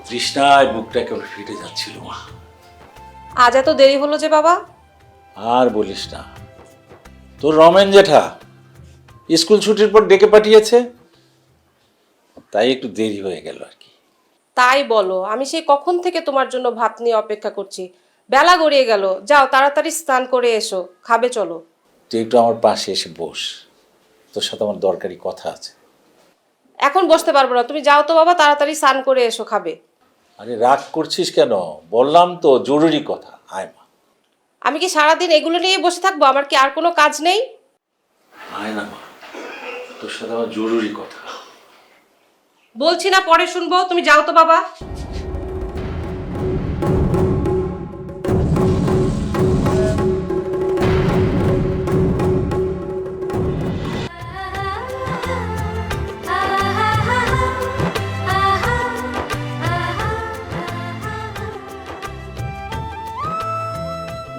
তৃষ্ণায় বুকটা একেবারে ফেটে যাচ্ছিল মা। আজ এত দেরি হলো যে বাবা? আর বলিস না, তোর রমেন জেঠা স্কুল ছুটির পর ডেকে পাঠিয়েছে, তাই একটু দেরি হয়ে গেল আর কি। তাই বলো, আমি সেই কখন থেকে তোমার জন্য ভাত নিয়ে অপেক্ষা করছি। বেলা গড়িয়ে গেল, যাও তাড়াতাড়ি স্নান করে এসো, খাবে চলো। তুই একটু আমার পাশে এসে বস, তোর সাথে আমার দরকারি কথা আছে। এখন বসতে পারবো না, তুমি যাও তো বাবা, তাড়াতাড়ি স্নান করে এসো, খাবে। আরে রাগ করছিস কেন? বললাম তো জরুরি কথা, আয় মা। আমি কি সারাদিন এগুলো নিয়ে বসে থাকবো? আমার কি আর কোনো কাজ নেই? আয় না মা, তোর সাথে আমার জরুরি কথা। বলছি না পরে শুনবো, তুমি যাও তো বাবা।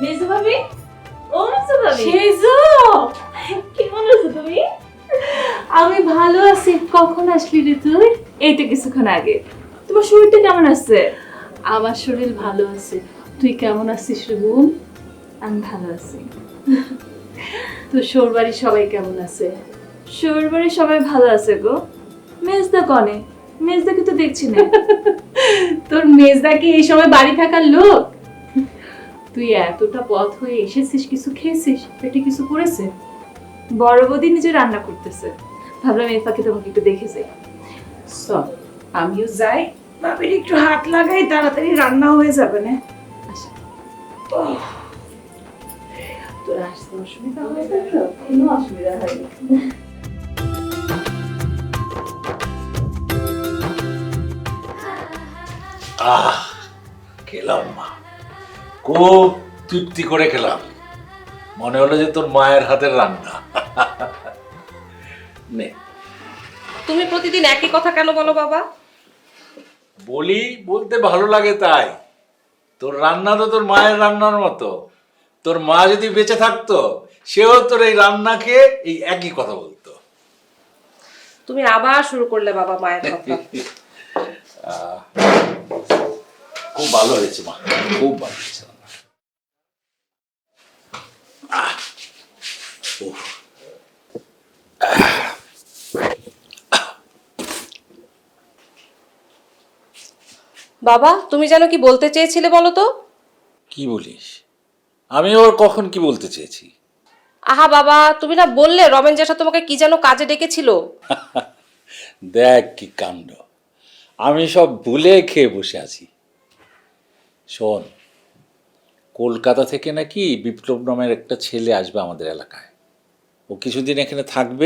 মেজো ভাবি, ও মেজো ভাবি, সেজো, কেমন আছো তুমি? আমি ভালো আছি। কখন আসলি রে তুই? এই তো কিছুক্ষণ আগে। তোমার শরীরটা কেমন আছে? আমার শরীর ভালো আছে। তুই কেমন আছিস রে বোন? আমি ভালো আছি। তোর শ্বশুরবাড়ির সবাই কেমন আছে? শ্বশুরবাড়ির সবাই ভালো আছে গো। মেজদা কনে? মেজদাকে তো দেখছি না। তোর মেজদা কি এই সময় বাড়ি থাকার লোক? তুই এতটা পথ হয়ে এসেছিস, কিছু খেয়েছিস? পেটে কিছু পড়েছে? বড় বৌদি নিজে রান্না করতেছে, ভাবলাম এই ফাঁকে তোমাকে একটু দেখে যাই। চল আমিও যাই, বাবির একটু হাত লাগাই, তাড়াতাড়ি রান্না হয়ে যাবে না। আচ্ছা, তোর আসতে অসুবিধা হয় না তো? কোনো অসুবিধা হয়নি। আহ, খেলাম মা, খুব তৃপ্তি করে খেলাম। মনে হলো যে তোর মায়ের হাতের রান্না। নে। তুমি প্রতিদিন একই কথা কেন বলো বাবা? বলি, বলতে ভালো লাগে তাই। তোর রান্না তো তোর মায়ের রান্নার মতো। তোর মা যদি বেঁচে থাকতো, সেও তোর এই রান্না খেয়ে এই একই কথা বলতো। তুমি আবার শুরু করলে বাবা মায়ের কথা। খুব ভালো হয়েছে মা, খুব ভালো হয়েছে রান্না। উফ। বাবা, তুমি যেন কি বলতে চেয়েছিলে বলো তো? কি বলিস? আমি ওর কখন কি বলতে চেয়েছি? আহা বাবা, তুমি না বললে রমেন জ্যাঠা তোমাকে কি যেন কাজে ডেকেছিল? দেখ কি কাণ্ড, আমি সব ভুলে খেয়ে বসে আছি। শোন, কলকাতা থেকে নাকি বিপ্লব নামের একটা ছেলে আসবে আমাদের এলাকায়। ও কিছুদিন এখানে থাকবে,